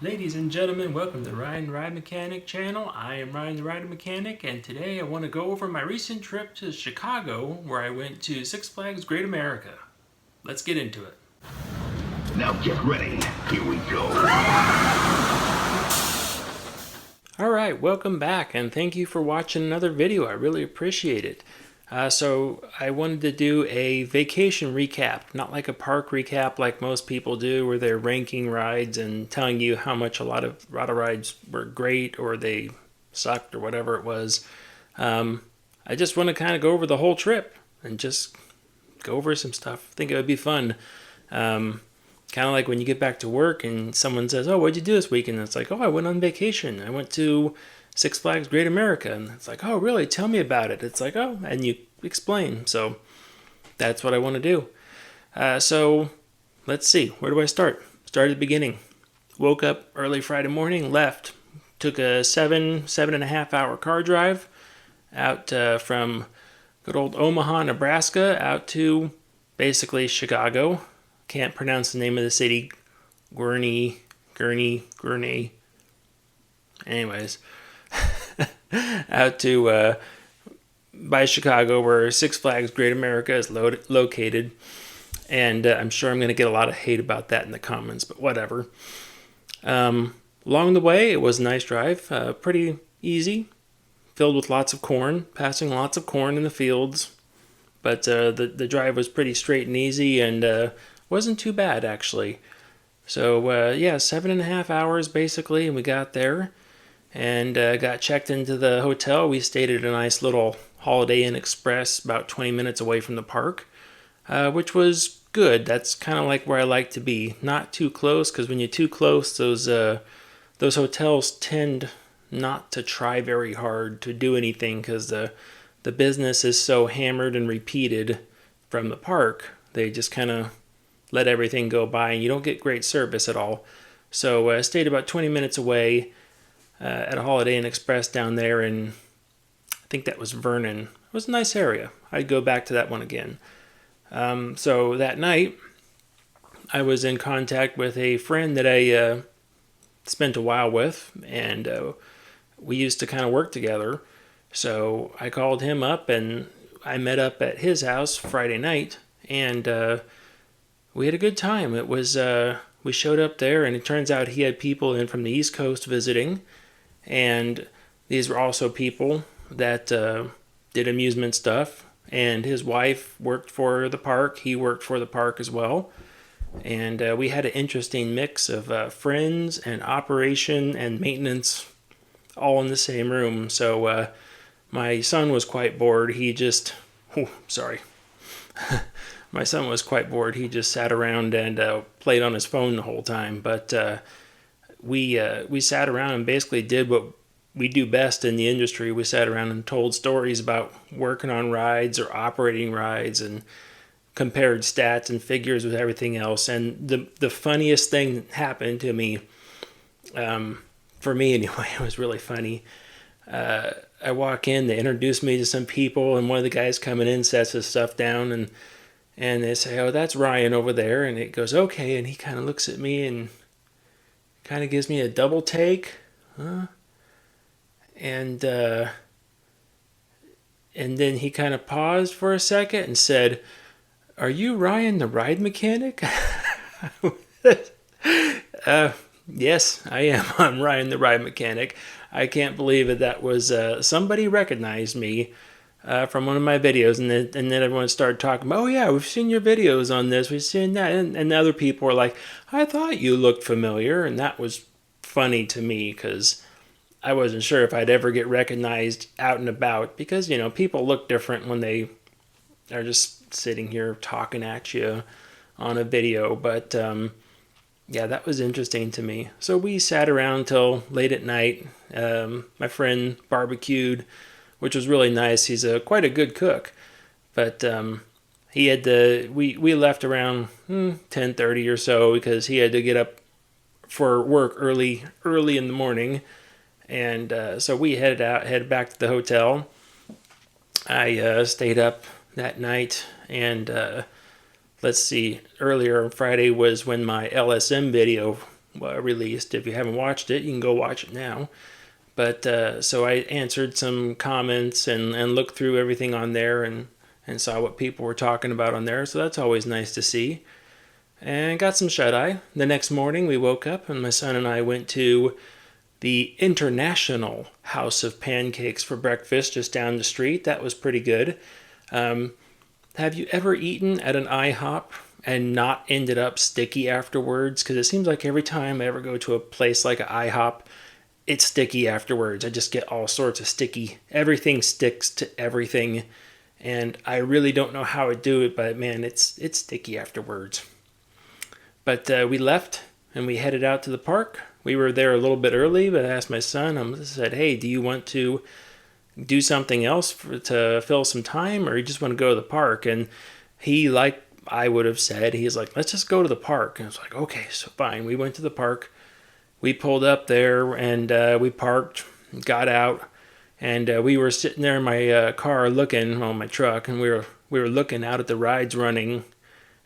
Ladies and gentlemen, welcome to Ryan the Ride Mechanic channel. I am Ryan the Ride Mechanic, and today I want to go over my recent trip to Chicago where I went to Six Flags Great America. Let's get into it. Now get ready. Here we go. Alright, welcome back, and thank you for watching another video. I really appreciate it. So I wanted to do a vacation recap, not like a park recap like most people do where they're ranking rides and telling you how much a lot of rides were great or they sucked or whatever it was. I just want to kind of go over the whole trip and just go over some stuff. I think it would be fun. Kind of like when you get back to work and someone says, "Oh, what'd you do this weekend?" And it's like, "Oh, I went on vacation. I went to Six Flags Great America." And it's like, "Oh, really? Tell me about it." It's like, "Oh," and you explain. So that's what I want to do. So let's see. Where do I start? Start at the beginning. Woke up early Friday morning, left. Took a 7.5 hour car drive out from good old Omaha, Nebraska, out to basically Chicago. Can't pronounce the name of the city. Gurney. Anyways, out to by Chicago where Six Flags Great America is located. And I'm sure I'm going to get a lot of hate about that in the comments, but whatever. Along the way, it was a nice drive. Pretty easy. Filled with lots of corn. Passing lots of corn in the fields. But the drive was pretty straight and easy and wasn't too bad, actually. So, yeah, 7.5 hours, basically, and we got there and got checked into the hotel. We stayed at a nice little Holiday Inn Express about 20 minutes away from the park, which was good. That's kind of like where I like to be. Not too close, because when you're too close, those hotels tend not to try very hard to do anything, because the business is so hammered and repeated from the park. They just kind of let everything go by, and you don't get great service at all. So I stayed about 20 minutes away at a Holiday Inn Express down there, and I think that was Vernon. It was a nice area. I'd go back to that one again. So that night, I was in contact with a friend that I spent a while with, and we used to kind of work together. So I called him up, and I met up at his house Friday night, and we had a good time. It was we showed up there, and it turns out he had people in from the East Coast visiting, and these were also people that did amusement stuff. And his wife worked for the park. He worked for the park as well. And we had an interesting mix of friends and operation and maintenance all in the same room. So my son was quite bored. He just, sorry. My son was quite bored. He just sat around and played on his phone the whole time. But we sat around and basically did what we do best in the industry. We sat around and told stories about working on rides or operating rides and compared stats and figures with everything else. And the funniest thing happened to me, for me anyway, it was really funny. I walk in, they introduce me to some people, and one of the guys coming in sets his stuff down, and they say, "Oh, that's Ryan over there." And it goes, "Okay." And he kind of looks at me and kind of gives me a double take. And then he kind of paused for a second and said, "Are you Ryan the Ride Mechanic?" Yes, I am. I'm Ryan the Ride Mechanic. I can't believe it. That was somebody recognized me from one of my videos, and then everyone started talking about, "Oh yeah, we've seen your videos on this, we've seen that," and other people were like, "I thought you looked familiar," and that was funny to me because I wasn't sure if I'd ever get recognized out and about, because people look different when they are just sitting here talking at you on a video. But yeah, that was interesting to me. So we sat around till late at night. My friend barbecued, which was really nice. He's quite a good cook. But he had to. We left around 10:30 or so because he had to get up for work early in the morning. And so we headed back to the hotel. I stayed up that night, and let's see, earlier on Friday was when my LSM video released. If you haven't watched it, you can go watch it now. But so I answered some comments and looked through everything on there and saw what people were talking about on there. So that's always nice to see. And got some shut-eye. The next morning we woke up and my son and I went to the International House of Pancakes for breakfast just down the street. That was pretty good. Have you ever eaten at an IHOP and not ended up sticky afterwards? Because it seems like every time I ever go to a place like an IHOP, it's sticky afterwards. I just get all sorts of sticky. Everything sticks to everything. And I really don't know how I do it, but man, it's sticky afterwards. But we left and we headed out to the park. We were there a little bit early, but I asked my son, I said, hey, do you want to do something else to fill some time, or you just want to go to the park? And he, like I would have said, he's like, let's just go to the park. And I was like, okay, so fine. We went to the park. We pulled up there and we parked, got out, and we were sitting there in my car looking on my truck, and we were looking out at the rides running.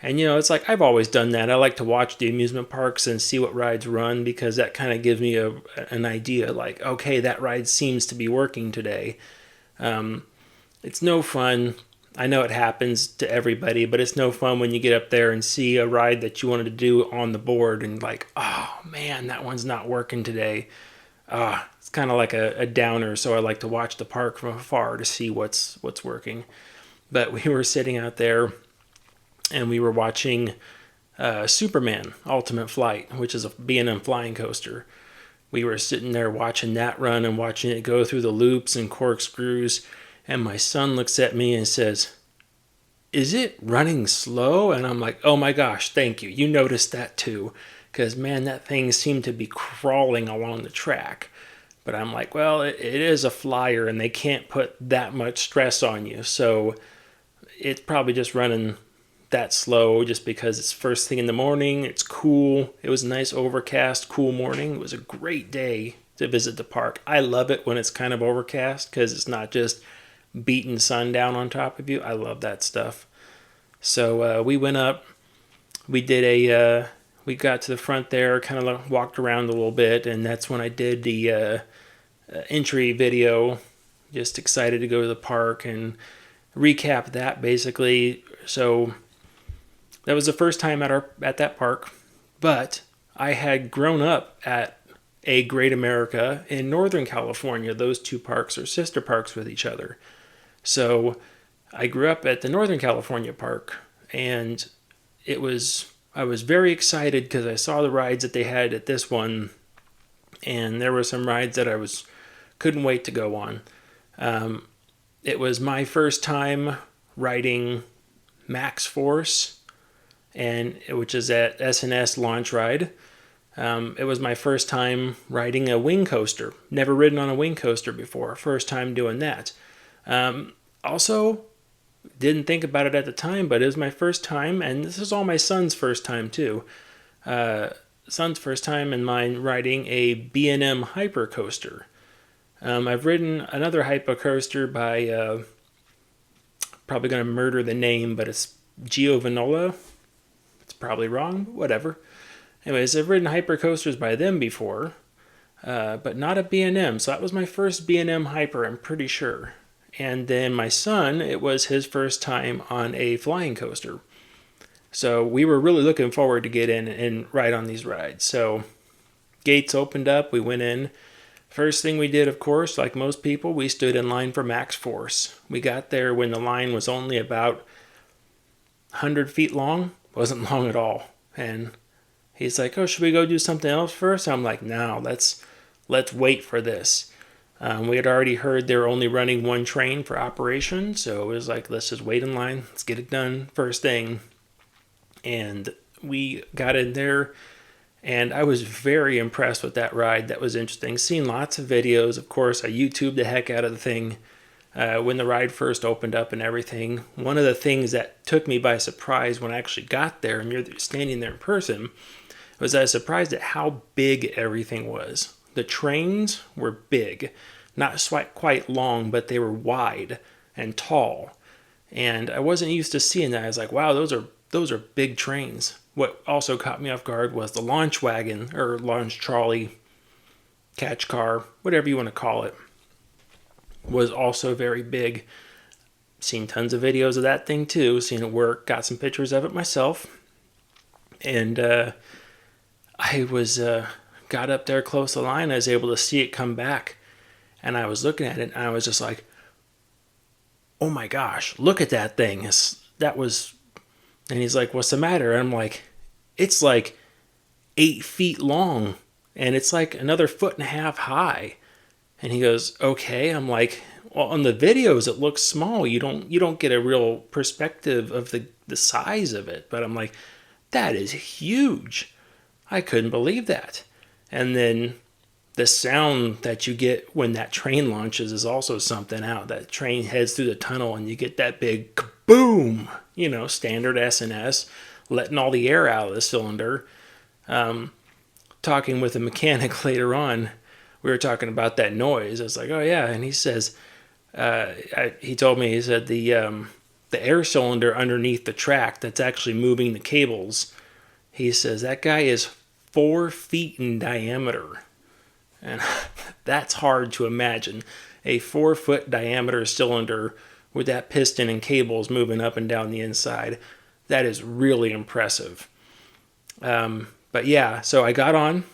And, you know, it's like I've always done that. I like to watch the amusement parks and see what rides run because that kind of gives me an idea like, okay, that ride seems to be working today. It's no fun. I know it happens to everybody, but it's no fun when you get up there and see a ride that you wanted to do on the board and like, oh, man, that one's not working today. It's kind of like a downer, so I like to watch the park from afar to see what's working. But we were sitting out there, and we were watching Superman Ultimate Flight, which is a B&M flying coaster. We were sitting there watching that run and watching it go through the loops and corkscrews, and my son looks at me and says, is it running slow? And I'm like, oh my gosh, thank you. You noticed that too. Because, man, that thing seemed to be crawling along the track. But I'm like, well, it is a flyer, and they can't put that much stress on you. So it's probably just running that slow just because it's first thing in the morning. It's cool. It was a nice overcast, cool morning. It was a great day to visit the park. I love it when it's kind of overcast because it's not just beating sun down on top of you. I love that stuff. So we went up. We did we got to the front there, kind of walked around a little bit, and that's when I did the entry video. Just excited to go to the park and recap that basically. So that was the first time at that park, but I had grown up at a Great America in Northern California. Those two parks are sister parks with each other. So I grew up at the Northern California park, and I was very excited because I saw the rides that they had at this one, and there were some rides that I couldn't wait to go on. It was my first time riding Max Force, which is at S&S Launch Ride. It was my first time riding a wing coaster. Never ridden on a wing coaster before. First time doing that. Also, didn't think about it at the time, but it was my first time, and this is all my son's first time too. Son's first time and mine riding a B&M hyper coaster. I've ridden another hyper coaster by, probably going to murder the name, but it's Giovanola. It's probably wrong, but whatever. Anyways, I've ridden hyper coasters by them before, but not a B&M. So that was my first B&M hyper, I'm pretty sure. And then my son, it was his first time on a flying coaster. So we were really looking forward to get in and ride on these rides. So gates opened up, we went in. First thing we did, of course, like most people, we stood in line for Max Force. We got there when the line was only about 100 feet long. Wasn't long at all. And he's like, oh, should we go do something else first? I'm like, no, let's wait for this. We had already heard they're only running one train for operation, so it was like, let's just wait in line. Let's get it done first thing. And we got in there, and I was very impressed with that ride. That was interesting. Seen lots of videos. Of course, I YouTubed the heck out of the thing when the ride first opened up and everything. One of the things that took me by surprise when I actually got there, and you're standing there in person, was I was surprised at how big everything was. The trains were big. Not quite long, but they were wide and tall. And I wasn't used to seeing that. I was like, wow, those are big trains. what also caught me off guard was the launch wagon or launch trolley, catch car, whatever you want to call it, was also very big. Seen tons of videos of that thing too, seen it work, got some pictures of it myself. And I was got up there close to the line. I was able to see it come back, and I was looking at it, and I was just like, "Oh my gosh, look at that thing!" That was, and he's like, "What's the matter?" And I'm like, "It's like 8 feet long, and it's like another foot and a half high." And he goes, "Okay." I'm like, "Well, on the videos it looks small. You don't get a real perspective of the size of it." But I'm like, "That is huge. I couldn't believe that." And then the sound that you get when that train launches is also something out. That train heads through the tunnel and you get that big kaboom, standard S&S, letting all the air out of the cylinder. Talking with a mechanic later on, we were talking about that noise. I was like, "Oh yeah," and he says, he told me, he said the air cylinder underneath the track that's actually moving the cables. He says that guy is 4 feet in diameter. And that's hard to imagine. A 4 foot diameter cylinder with that piston and cables moving up and down the inside. That is really impressive. But yeah, so I got on.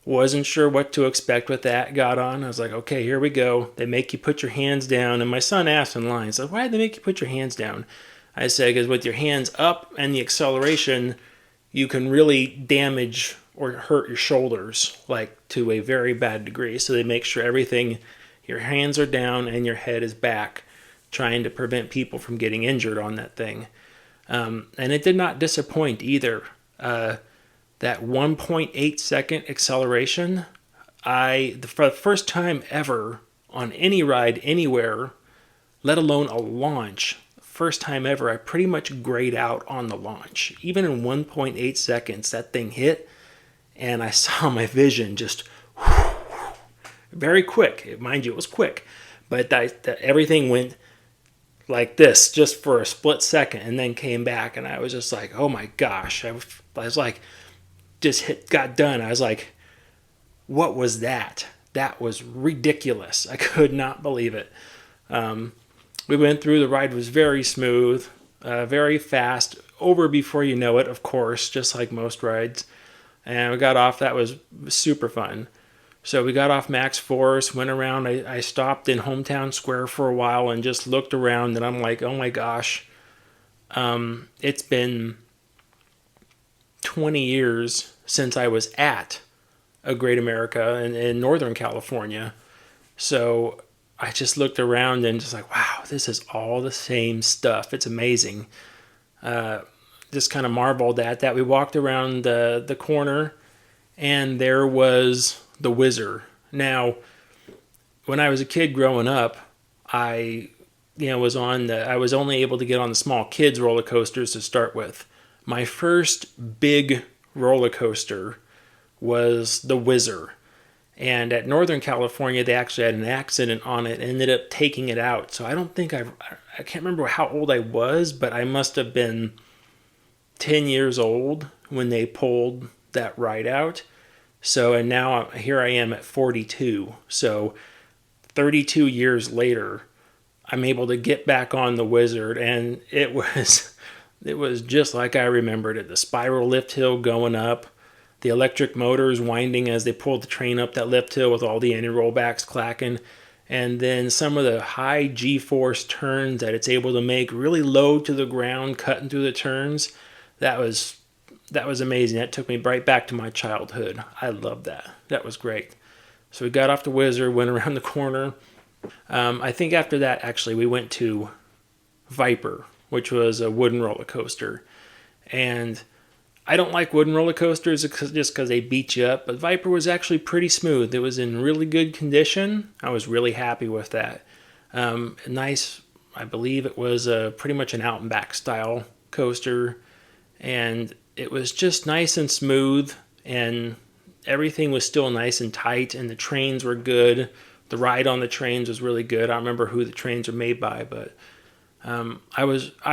Wasn't sure what to expect with that. Got on. I was like, okay, here we go. They make you put your hands down. And my son asked in line, he said, "Why did they make you put your hands down?" I said, because with your hands up and the acceleration, you can really damage or hurt your shoulders, like to a very bad degree. So they make sure your hands are down and your head is back, trying to prevent people from getting injured on that thing. And it did not disappoint either. That 1.8 second acceleration, for the first time ever on any ride anywhere, let alone a launch, first time ever, I pretty much grayed out on the launch. Even in 1.8 seconds, that thing hit, and I saw my vision just very quick. Mind you, it was quick, but everything went like this just for a split second and then came back, and I was just like, oh my gosh. I was like, got done. I was like, what was that? That was ridiculous. I could not believe it. We went through, the ride was very smooth, very fast, over before you know it, of course, just like most rides. And we got off, that was super fun. So we got off Max Force, went around, I stopped in Hometown Square for a while and just looked around, and I'm like, oh my gosh, it's been 20 years since I was at a Great America in Northern California. So I just looked around and just like, wow, this is all the same stuff. It's amazing. Just kind of marveled at that. We walked around the corner, and there was the Wizard. Now, when I was a kid growing up, I was only able to get on the small kids roller coasters to start with. My first big roller coaster was the Wizard. And at Northern California, they actually had an accident on it and ended up taking it out. So I can't remember how old I was, but I must have been 10 years old when they pulled that ride out. So, and now here I am at 42. So 32 years later, I'm able to get back on the Wizard, and it was just like I remembered it. The spiral lift hill going up, the electric motors winding as they pulled the train up that lift hill with all the anti-rollbacks clacking, and then some of the high G-force turns that it's able to make really low to the ground, cutting through the turns. That was amazing. That took me right back to my childhood. I loved that. That was great. So we got off the Wizard, went around the corner. I think after that, actually, we went to Viper, which was a wooden roller coaster. And I don't like wooden roller coasters just because they beat you up, but Viper was actually pretty smooth. It was in really good condition. I was really happy with that. Nice, I believe it was pretty much an out and back style coaster, and it was just nice and smooth, and everything was still nice and tight, and the trains were good. The ride on the trains was really good. I don't remember who the trains are made by, but I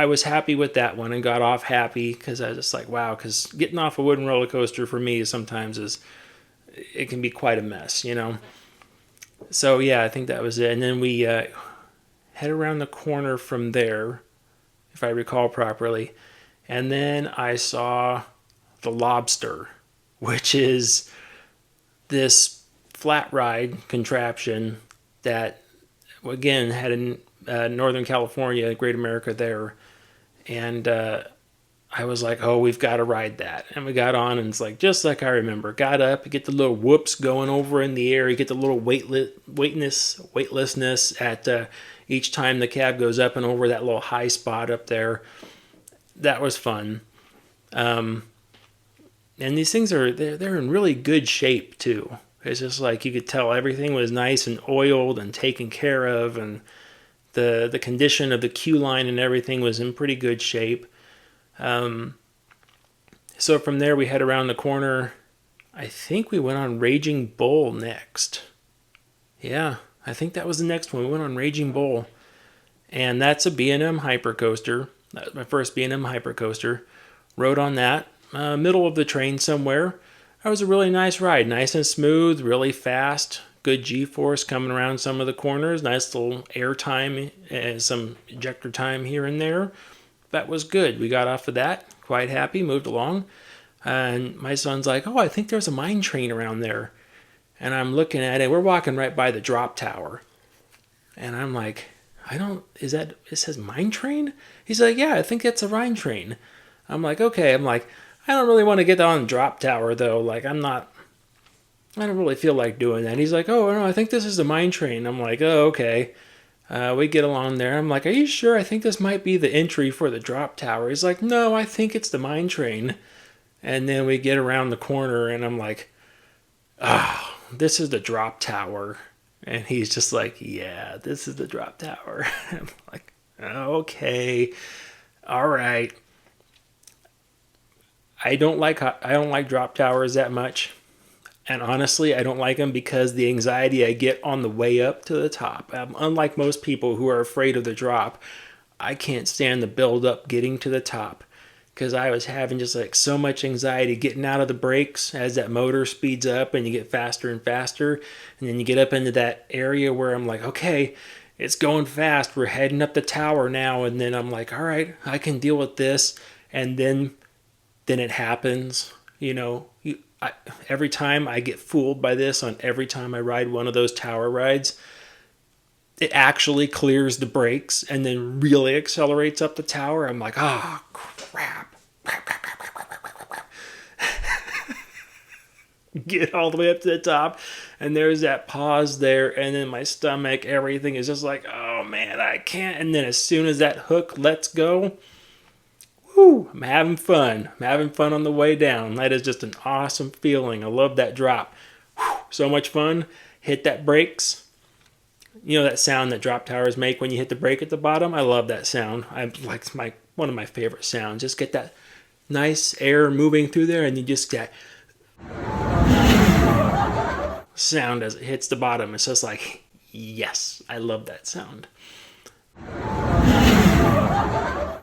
was happy with that one and got off happy because I was just like, wow, because getting off a wooden roller coaster for me sometimes it can be quite a mess, you know. So yeah, I think that was it. And then we head around the corner from there, if I recall properly, and then I saw the Lobster, which is this flat ride contraption that again had in Northern California, Great America there, and I was like, oh, we've got to ride that. And we got on, and it's like, just like I remember. Got up, you get the little whoops going over in the air. You get the little weightlessness at each time the cab goes up and over that little high spot up there. That was fun. And these things they're in really good shape too. It's just like you could tell everything was nice and oiled and taken care of, and the condition of the queue line and everything was in pretty good shape. So from there we head around the corner. I think we went on Raging Bull next. Yeah, I think that was the next one. We went on Raging Bull. And that's a B&M hypercoaster. That was my first B&M hypercoaster. Rode on that, middle of the train somewhere. That was a really nice ride. Nice and smooth, really fast. Good G-force coming around some of the corners. Nice little air time and some ejector time here and there. That was good. We got off of that. Quite happy. Moved along. And my son's like, oh, I think there's a mine train around there. And I'm looking at it. We're walking right by the drop tower. And I'm like, it says mine train? He's like, yeah, I think that's a mine train. I'm like, okay. I'm like, I don't really want to get on the drop tower though. Like, I don't really feel like doing that. He's like, oh, no, I think this is the mine train. I'm like, oh, okay. We get along there. I'm like, are you sure? I think this might be the entry for the drop tower. He's like, no, I think it's the mine train. And then we get around the corner and I'm like, oh, this is the drop tower. And he's just like, yeah, this is the drop tower. I'm like, okay, all right. I don't like drop towers that much. And honestly, I don't like them because the anxiety I get on the way up to the top. Unlike most people who are afraid of the drop, I can't stand the build up getting to the top because I was having just like so much anxiety getting out of the brakes as that motor speeds up and you get faster and faster. And then you get up into that area where I'm like, okay, it's going fast. We're heading up the tower now. And then I'm like, all right, I can deal with this. And then it happens, you know. Every time I get fooled by this on every time I ride one of those tower rides, it actually clears the brakes and then really accelerates up the tower. I'm like, oh, crap. Get all the way up to the top, and there's that pause there, and then my stomach, everything is just like, oh, man, I can't. And then as soon as that hook lets go, whew, I'm having fun. I'm having fun on the way down. That is just an awesome feeling. I love that drop. Whew, so much fun. Hit that brakes. You know that sound that drop towers make when you hit the brake at the bottom? I love that sound. It's one of my favorite sounds. Just get that nice air moving through there, and you just get sound as it hits the bottom. It's just like, yes, I love that sound.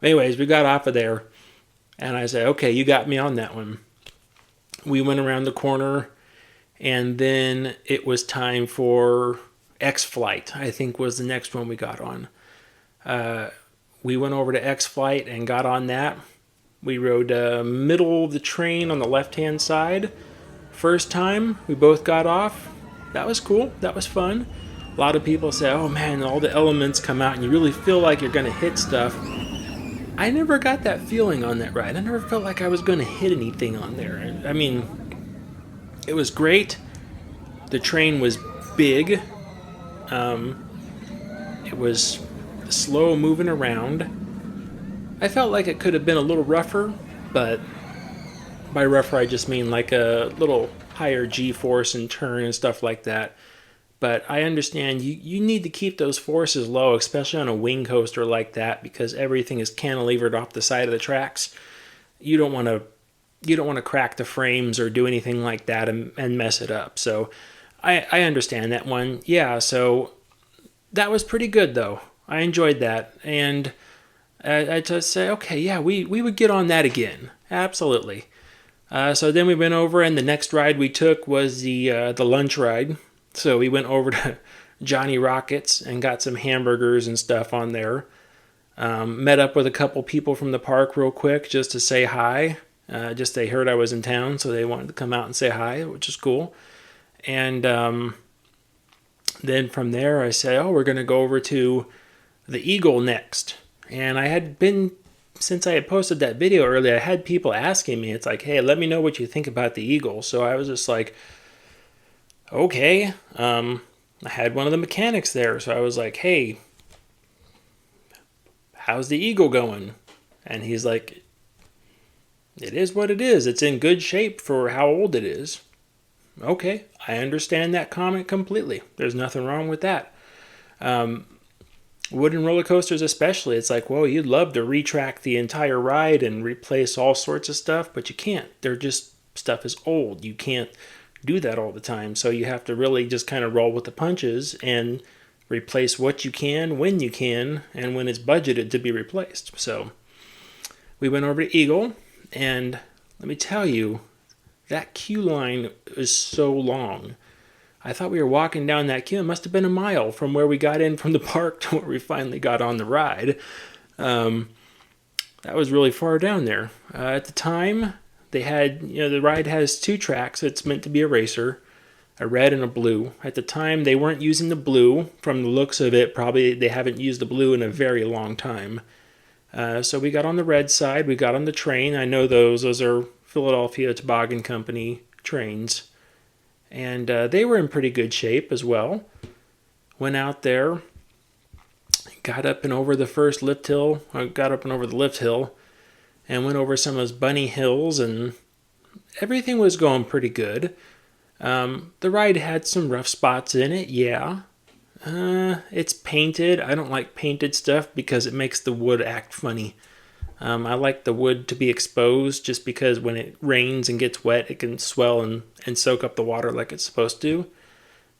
Anyways, we got off of there, and I said, okay, you got me on that one. We went around the corner, and then it was time for X-Flight, I think was the next one we got on. We went over to X-Flight and got on that. We rode middle of the train on the left-hand side. First time, we both got off. That was cool. That was fun. A lot of people say, oh man, all the elements come out and you really feel like you're going to hit stuff. I never got that feeling on that ride. I never felt like I was going to hit anything on there. I mean, it was great. The train was big. It was slow moving around. I felt like it could have been a little rougher, but by rougher I just mean like a little higher G-force and turn and stuff like that. But I understand you need to keep those forces low, especially on a wing coaster like that, because everything is cantilevered off the side of the tracks. You don't want to crack the frames or do anything like that and mess it up. So I understand that one. Yeah, so that was pretty good though. I enjoyed that. And I just say, okay, yeah, we would get on that again. Absolutely. So then we went over, and the next ride we took was the lunch ride. So we went over to Johnny Rockets and got some hamburgers and stuff on there. Met up with a couple people from the park real quick just to say hi. Just they heard I was in town, so they wanted to come out and say hi, which is cool. And then from there, I said, oh, we're going to go over to the Eagle next. And I had been, since I had posted that video earlier, I had people asking me, it's like, hey, let me know what you think about the Eagle. So I was just like, okay. I had one of the mechanics there, so I was like, hey, how's the Eagle going? And he's like, it is what it is. It's in good shape for how old it is. Okay, I understand that comment completely. There's nothing wrong with that. Wooden roller coasters especially, it's like, well, you'd love to retract the entire ride and replace all sorts of stuff, but you can't. They're just, stuff is old. You can't do that all the time. So you have to really just kind of roll with the punches and replace what you can, when you can, and when it's budgeted to be replaced. So we went over to Eagle, and let me tell you, that queue line is so long. I thought we were walking down that queue. It must have been a mile from where we got in from the park to where we finally got on the ride. That was really far down there. At the time, they had, the ride has two tracks. It's meant to be a racer, a red and a blue. At the time, they weren't using the blue. From the looks of it, probably they haven't used the blue in a very long time. So we got on the red side. We got on the train. I know those. Those are Philadelphia Toboggan Company trains. And they were in pretty good shape as well. Went out there, got up and over the first lift hill. I got up and over the lift hill and went over some of those bunny hills, and everything was going pretty good. The ride had some rough spots in it, yeah. It's painted. I don't like painted stuff because it makes the wood act funny. I like the wood to be exposed just because when it rains and gets wet, it can swell and soak up the water like it's supposed to.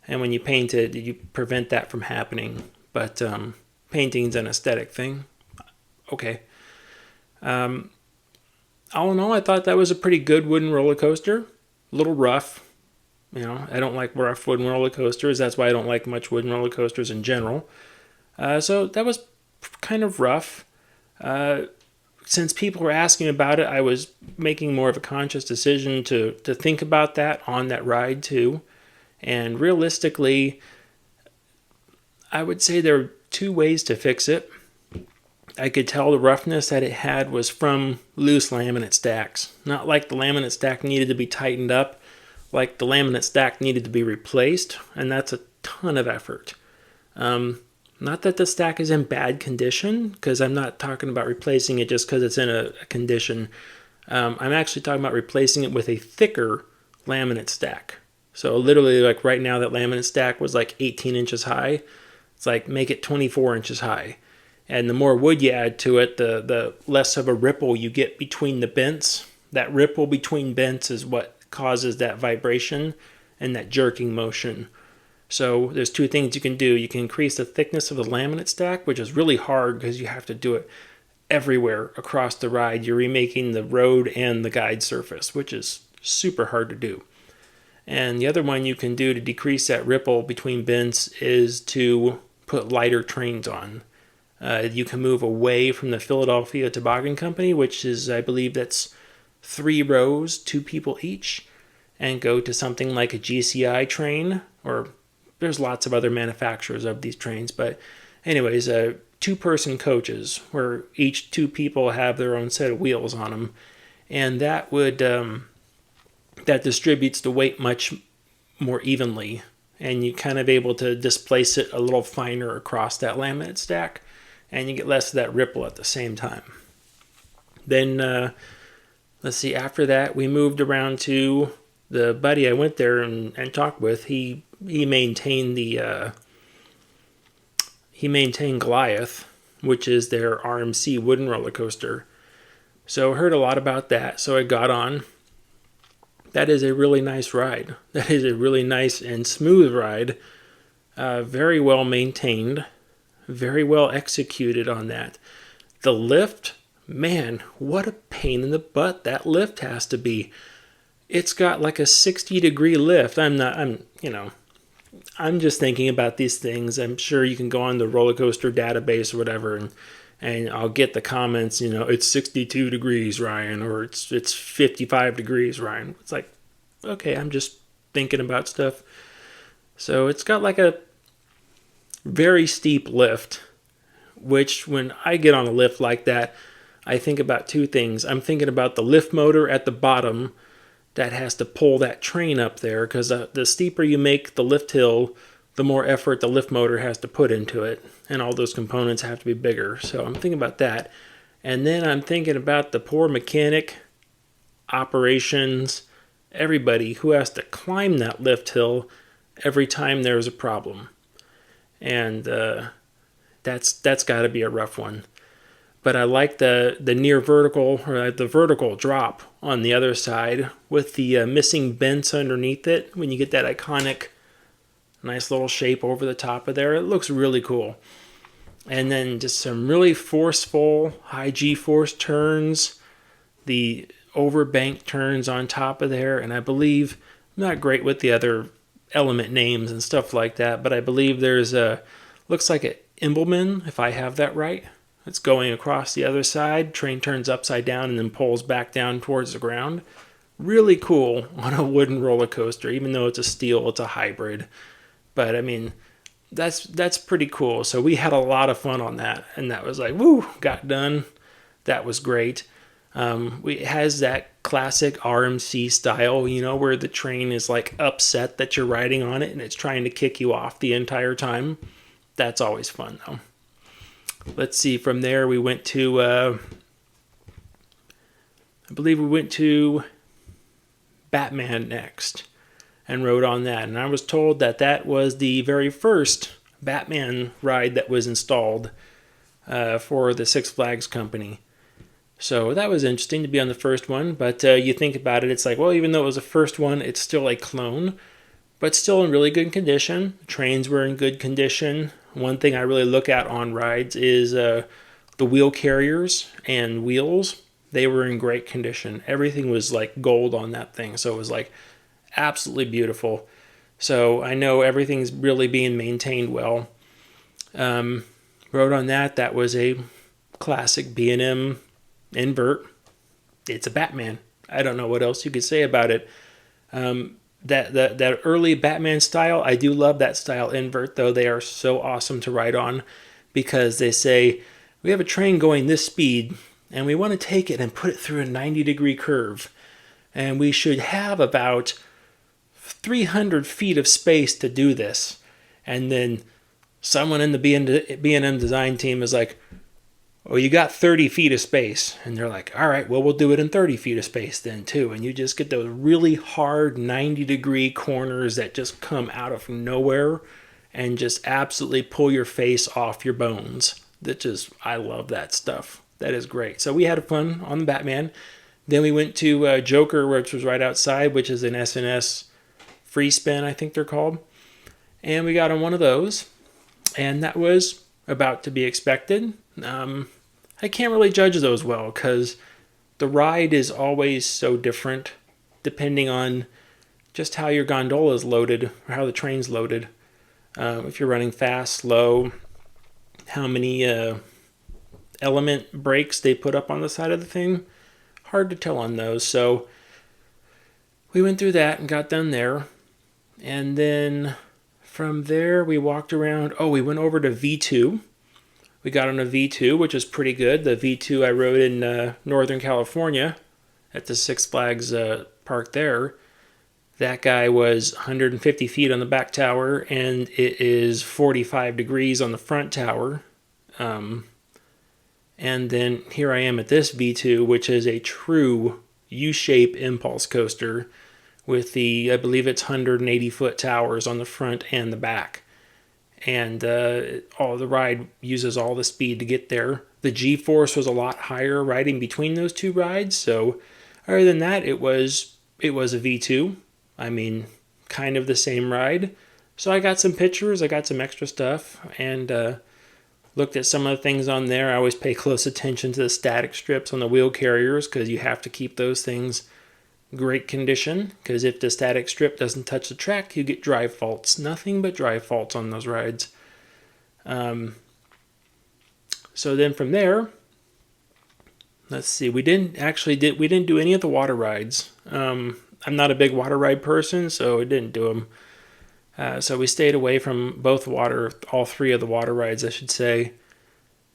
And when you paint it, you prevent that from happening. But painting's an aesthetic thing. Okay. All in all, I thought that was a pretty good wooden roller coaster. A little rough. I don't like rough wooden roller coasters. That's why I don't like much wooden roller coasters in general. So that was kind of rough. Since people were asking about it, I was making more of a conscious decision to think about that on that ride too. And realistically, I would say there are two ways to fix it. I could tell the roughness that it had was from loose laminate stacks. Not like the laminate stack needed to be tightened up, like the laminate stack needed to be replaced, and that's a ton of effort. Not that the stack is in bad condition, because I'm not talking about replacing it just because it's in a condition. I'm actually talking about replacing it with a thicker laminate stack. So literally, like right now, that laminate stack was like 18 inches high. It's like make it 24 inches high. And the more wood you add to it, the less of a ripple you get between the bents. That ripple between bents is what causes that vibration and that jerking motion. So there's two things you can do. You can increase the thickness of the laminate stack, which is really hard because you have to do it everywhere across the ride. You're remaking the road and the guide surface, which is super hard to do. And the other one you can do to decrease that ripple between bends is to put lighter trains on. You can move away from the Philadelphia Toboggan Company, which is, I believe that's 3 rows, 2 people each, and go to something like a GCI train, or there's lots of other manufacturers of these trains, but anyways, 2-person coaches where each 2 people have their own set of wheels on them, and that would that distributes the weight much more evenly, and you kind of able to displace it a little finer across that laminate stack, and you get less of that ripple at the same time. Then let's see, after that we moved around to the buddy I went there and talked with. He maintained Goliath, which is their RMC wooden roller coaster. So I heard a lot about that. So I got on. That is a really nice ride. That is a really nice and smooth ride. Very well maintained. Very well executed on that. The lift, man, what a pain in the butt that lift has to be. It's got like a 60-degree lift. I'm just thinking about these things. I'm sure you can go on the roller coaster database or whatever, and I'll get the comments, it's 62 degrees, Ryan, or it's 55 degrees, Ryan. It's like, okay, I'm just thinking about stuff. So it's got like a very steep lift, which when I get on a lift like that, I think about two things. I'm thinking about the lift motor at the bottom that has to pull that train up there, because the steeper you make the lift hill, the more effort the lift motor has to put into it, and all those components have to be bigger. So I'm thinking about that. And then I'm thinking about the poor mechanic, operations, everybody who has to climb that lift hill every time there's a problem. And that's got to be a rough one. But I like the near vertical, or the vertical drop on the other side with the missing vents underneath it. When you get that iconic nice little shape over the top of there, it looks really cool. And then just some really forceful high G-force turns, the overbank turns on top of there. And I believe, I'm not great with the other element names and stuff like that, but I believe there's looks like an Imbleman, if I have that right. It's going across the other side. Train turns upside down and then pulls back down towards the ground. Really cool on a wooden roller coaster, even though it's a steel, it's a hybrid. But I mean, that's pretty cool. So we had a lot of fun on that, and that was like, woo, got done. That was great. It has that classic RMC style, where the train is like upset that you're riding on it and it's trying to kick you off the entire time. That's always fun, though. Let's see, from there we went to, I believe we went to Batman next and rode on that. And I was told that that was the very first Batman ride that was installed for the Six Flags company. So that was interesting to be on the first one. But you think about it, it's like, well, even though it was the first one, it's still a clone, but still in really good condition. Trains were in good condition. One thing I really look at on rides is the wheel carriers and wheels. They were in great condition. Everything was like gold on that thing. So it was like absolutely beautiful. So I know everything's really being maintained well. Rode on that. That was a classic B&M invert. It's a Batman. I don't know what else you could say about it. That early Batman style, I do love that style invert, though. They are so awesome to ride on, because they say, we have a train going this speed and we want to take it and put it through a 90-degree curve, and we should have about 300 feet of space to do this. And then someone in the B&M design team is like, oh, you got 30 feet of space. And they're like, all right, well, we'll do it in 30 feet of space then too. And you just get those really hard 90-degree corners that just come out of nowhere and just absolutely pull your face off your bones. I love that stuff. That is great. So we had fun on the Batman. Then we went to Joker, which was right outside, which is an SNS free spin, I think they're called. And we got on one of those. And that was about to be expected. I can't really judge those well, because the ride is always so different depending on just how your gondola is loaded, or how the train's loaded. If you're running fast, slow, how many element brakes they put up on the side of the thing. Hard to tell on those. So we went through that and got done there. And then from there we walked around. Oh, we went over to V2. We got on a V2, which is pretty good. The V2 I rode in Northern California at the Six Flags park there. That guy was 150 feet on the back tower, and it is 45 degrees on the front tower. And then here I am at this V2, which is a true U-shape impulse coaster with I believe it's 180-foot towers on the front and the back. And all the ride uses all the speed to get there. The G-force was a lot higher riding between those two rides. So other than that, it was a V2. I mean, kind of the same ride. So I got some pictures, I got some extra stuff, and Looked at some of the things on there. I always pay close attention to the static strips on the wheel carriers because you have to keep those things great condition, because if the static strip doesn't touch the track, you get drive faults. Nothing but drive faults on those rides. So then from there, let's see. We didn't do any of the water rides. I'm not a big water ride person, so we didn't do them. So we stayed away from all three of the water rides, I should say.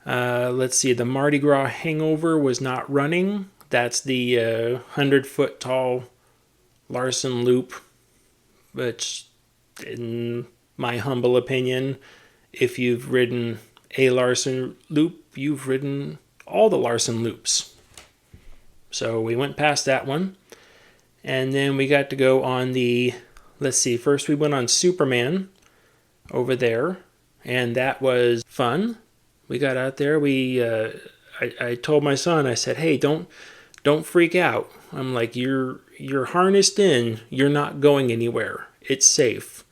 Let's see. The Mardi Gras Hangover was not running. That's the 100-foot tall Larson Loop, which, in my humble opinion, if you've ridden a Larson Loop, you've ridden all the Larson Loops. So we went past that one. And then we got to go on first we went on Superman over there, and that was fun. We got out there. I told my son, I said, hey, don't freak out. I'm like, you're harnessed in. You're not going anywhere. It's safe.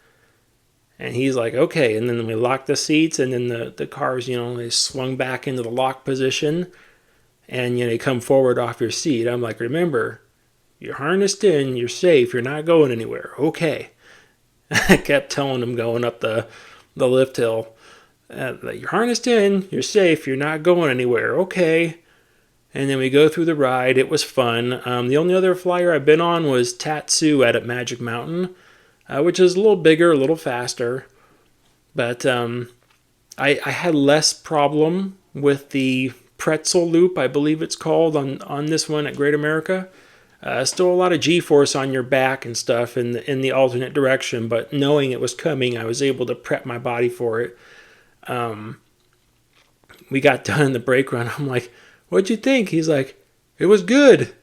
And he's like, okay. And then we locked the seats, and then the cars, they swung back into the lock position, and they come forward off your seat. I'm like, remember, you're harnessed in. You're safe. You're not going anywhere. Okay. I kept telling him going up the lift hill, you're harnessed in. You're safe. You're not going anywhere. Okay. And then we go through the ride. It was fun. The only other flyer I've been on was Tatsu at Magic Mountain, which is a little bigger, a little faster. But I had less problem with the pretzel loop, I believe it's called, on this one at Great America. Still a lot of G-force on your back and stuff in the alternate direction, but knowing it was coming, I was able to prep my body for it. We got done in the brake run. I'm like, what'd you think? He's like, it was good.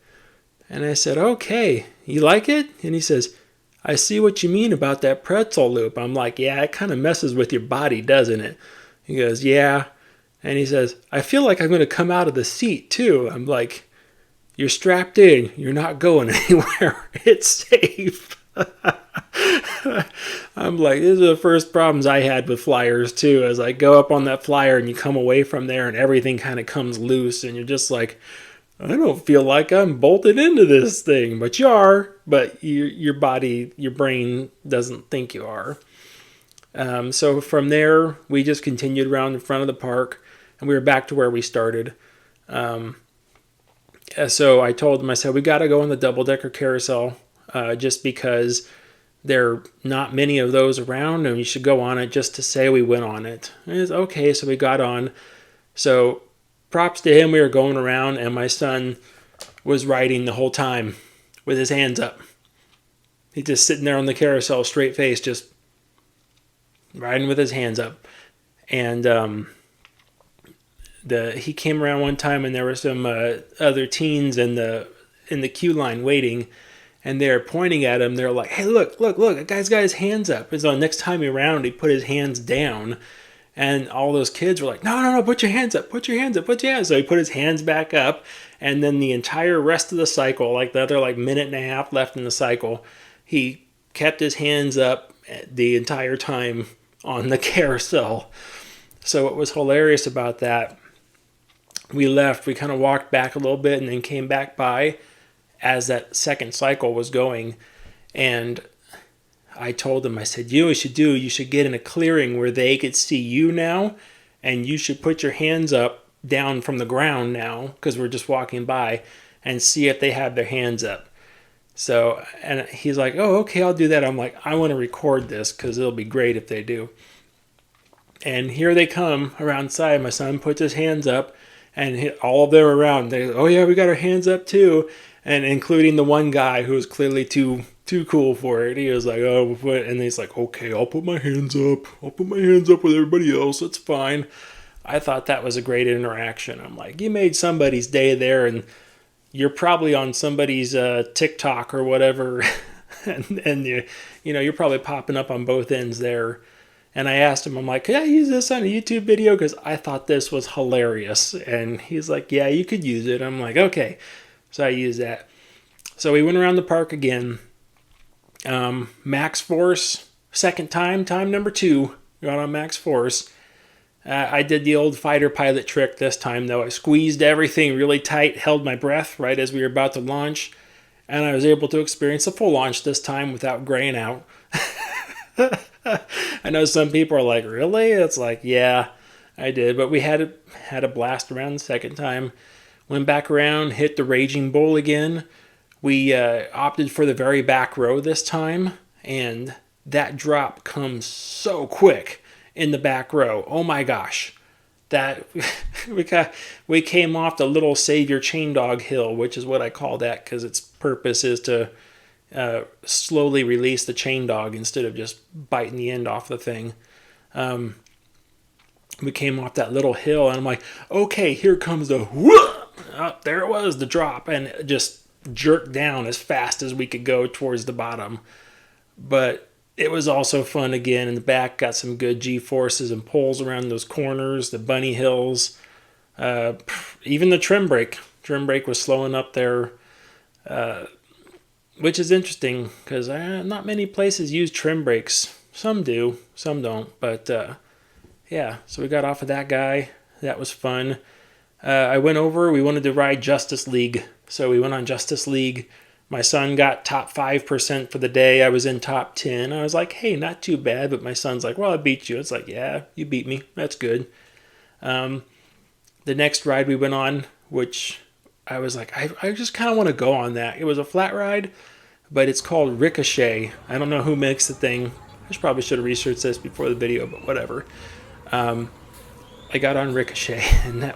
And I said, okay, you like it? And he says, I see what you mean about that pretzel loop. I'm like, yeah, it kind of messes with your body, doesn't it? He goes, yeah. And he says, I feel like I'm going to come out of the seat too. I'm like, you're strapped in. You're not going anywhere. It's safe. I'm like, these are the first problems I had with flyers too, as I go up on that flyer and you come away from there and everything kind of comes loose and you're just like, I don't feel like I'm bolted into this thing, but you are, but your body, your brain doesn't think you are. So from there, we just continued around in front of the park and we were back to where we started. So I told him, I said, we got to go on the double-decker carousel just because there are not many of those around and you should go on it just to say we went on it. And it's okay, so we got on. So props to him, we were going around and my son was riding the whole time with his hands up. He's just sitting there on the carousel, straight face, just riding with his hands up. And he came around one time and there were some other teens in the queue line waiting, and they're pointing at him. They're like, hey, look, that guy's got his hands up. And so next time around, he put his hands down, and all those kids were like, no, put your hands up, put your hands up. So he put his hands back up, and then the entire rest of the cycle, like the other minute and a half left in the cycle, he kept his hands up the entire time on the carousel. So what was hilarious about that, we left, we kind of walked back a little bit and then came back by as that second cycle was going. And I told them, I said, you should get in a clearing where they could see you now, and you should put your hands up down from the ground now, because we're just walking by, and see if they have their hands up. So, and he's like, oh, okay, I'll do that. I'm like, I want to record this because it'll be great if they do. And here they come around side. My son puts his hands up, and all of them around. They, oh yeah, we got our hands up too, and including the one guy who was clearly too cool for it. He was like, oh, and he's like, okay, I'll put my hands up. I'll put my hands up with everybody else. It's fine. I thought that was a great interaction. I'm like, you made somebody's day there, and you're probably on somebody's TikTok or whatever, and you're probably popping up on both ends there. And I asked him, I'm like, could I use this on a YouTube video? Because I thought this was hilarious. And he's like, yeah, you could use it. I'm like, okay. So I used that. So we went around the park again. Max Force, second time number 2. Got on Max Force. I did the old fighter pilot trick this time, though. I squeezed everything really tight, held my breath right as we were about to launch, and I was able to experience a full launch this time without graying out. I know some people are like, really? It's like, yeah, I did. But we had a blast around the second time. Went back around, hit the Raging Bull again. We opted for the very back row this time, and that drop comes so quick in the back row. Oh my gosh. That we came off the Little Savior Chain Dog Hill, which is what I call that because its purpose is to slowly release the chain dog instead of just biting the end off the thing. We came off that little hill, and I'm like, okay, here comes the whoop. Oh, there it was, the drop, and it just jerked down as fast as we could go towards the bottom. But it was also fun again in the back. Got some good G-forces and pulls around those corners, the bunny hills. Even the trim brake. Trim brake was slowing up there, which is interesting because not many places use trim brakes. Some do, some don't. But yeah, so we got off of that guy. That was fun. We wanted to ride Justice League. So we went on Justice League. My son got top 5% for the day. I was in top 10. I was like, hey, not too bad. But my son's like, well, I beat you. It's like, yeah, you beat me. That's good. The next ride we went on, which I was like, I just kind of want to go on that. It was a flat ride, but it's called Ricochet. I don't know who makes the thing. Probably should have researched this before the video, but whatever. I got on Ricochet, and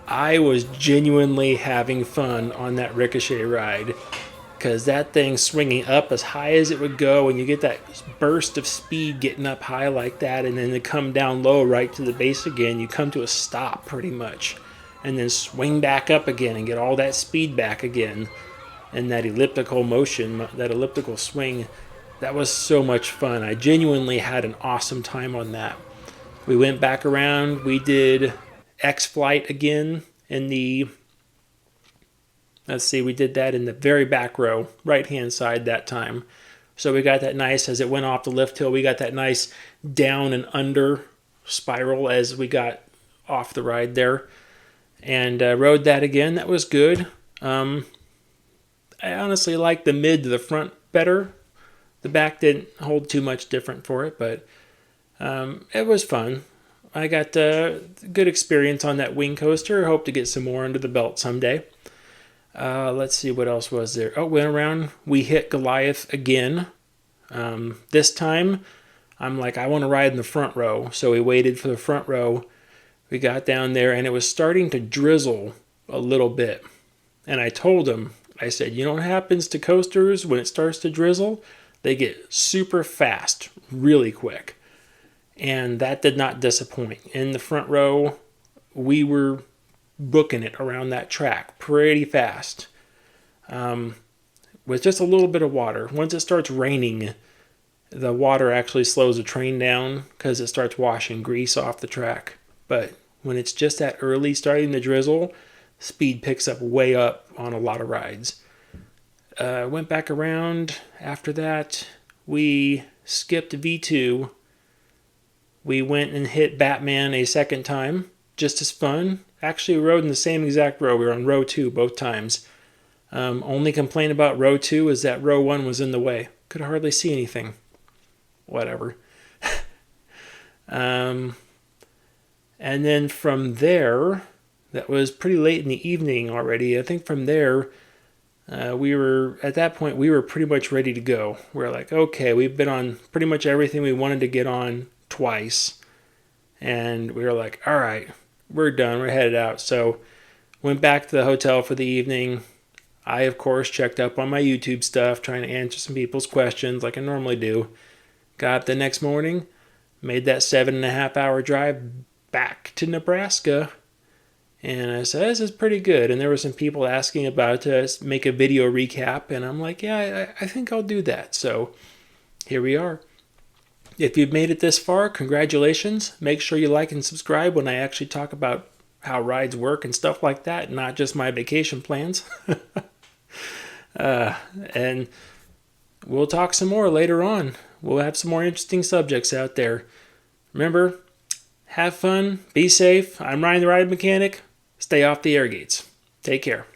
I was genuinely having fun on that Ricochet ride because that thing swinging up as high as it would go, and you get that burst of speed getting up high like that, and then to come down low right to the base again, you come to a stop pretty much, and then swing back up again and get all that speed back again, and that elliptical motion, that elliptical swing. That was so much fun. I genuinely had an awesome time on that. We went back around. We did X-Flight again we did that in the very back row, right-hand side that time. So we got that nice, as it went off the lift hill, we got that nice down and under spiral as we got off the ride there. And rode that again. That was good. I honestly liked the mid to the front better. The back didn't hold too much different for it, but it was fun. I got a good experience on that wing coaster. Hope to get some more under the belt someday. Let's see, what else was there? Oh, went around. We hit Goliath again. This time, I'm like, I want to ride in the front row. So we waited for the front row. We got down there, and it was starting to drizzle a little bit. And I told him, I said, you know what happens to coasters when it starts to drizzle? They get super fast, really quick. And that did not disappoint. In the front row, we were booking it around that track pretty fast. With just a little bit of water. Once it starts raining, the water actually slows the train down because it starts washing grease off the track. But when it's just that early starting to drizzle, speed picks up way up on a lot of rides. Went back around. After that, we skipped V2. We went and hit Batman a second time. Just as fun. Actually, we rode in the same exact row. We were on row 2 both times. Only complaint about row 2 is that row 1 was in the way. Could hardly see anything. Whatever. And then from there, that was pretty late in the evening already. I think from there, at that point, we were pretty much ready to go. We're like, okay, we've been on pretty much everything we wanted to get on twice. And we were like, all right, we're done. We're headed out. So went back to the hotel for the evening. I, of course, checked up on my YouTube stuff, trying to answer some people's questions like I normally do. Got up the next morning, made that 7.5 hour drive back to Nebraska. And I said, this is pretty good. And there were some people asking about to make a video recap. And I'm like, yeah, I think I'll do that. So here we are. If you've made it this far, congratulations. Make sure you like and subscribe when I actually talk about how rides work and stuff like that, not just my vacation plans. And we'll talk some more later on. We'll have some more interesting subjects out there. Remember, Have fun, be safe. I'm Ryan the Ride Mechanic. Stay off the air gates. Take care.